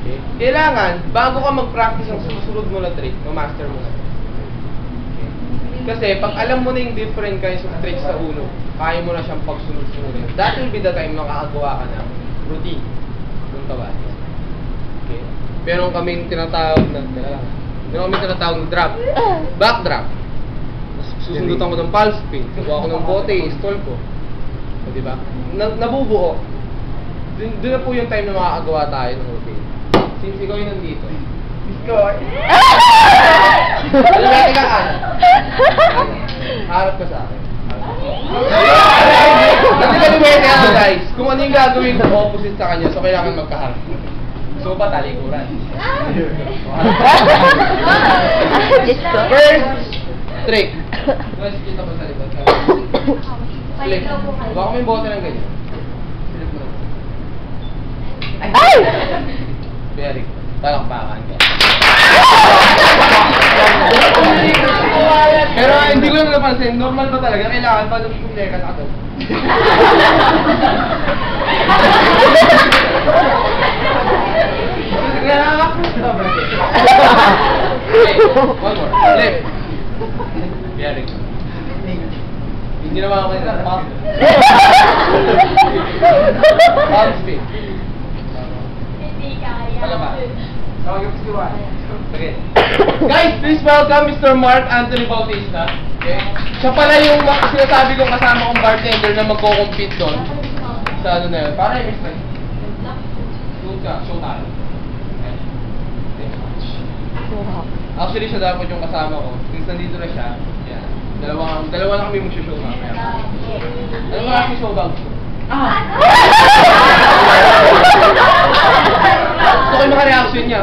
Okay? Kailangan, bago ka mag-practice ang susunod mo na trick, ma-master mo na. Okay? Kasi, pag alam mo na yung different kinds of tricks sa ulo, kaya mo na siyang pagsunod-sunod. That will be the time na makakagawa ka ng routine. Yung kawali. Okay? Meron kaming tinatawag na, drop. Back drop. Susundutan ko ng pulse spin. Kuha ko ng bote, install ko. So, diba? Nabubuo. Doon na po yung time na makakagawa tayo ng routine. Since ikaw yung nandito. Score! Alam natin ka, harap ka sa akin. Nagkalimutin ako, guys. Kung ano yung gagawin ko opposite sa kanya, so kailangan magkaharap. So, talikuran. First trick. Guys, kita mo sa likod. Flip. Baka may bote ng ganyan. Flip mo. Ay! Very good. Talakpakan ka. Pero hindi ko lang napansin, normal ba talaga? Kailangan pa nung kumilya ka sa ato. One more. Flip. Very good. Hindi naman ako nila. Palm spin. Guys, please welcome Mr. Mark Anthony Bautista. Okay? Siya pala yung sinasabi kong kasama kong bartender na magko-compete doon. Sa ano na yun. Para yung explain. Doon ka, show tayo. Actually, siya dapat yung kasama ko. Since nandito na siya, yan. Dalawa na kami mag-show mamaya. Ano ba kami show bag? Gusto ko yung mga reaction niya.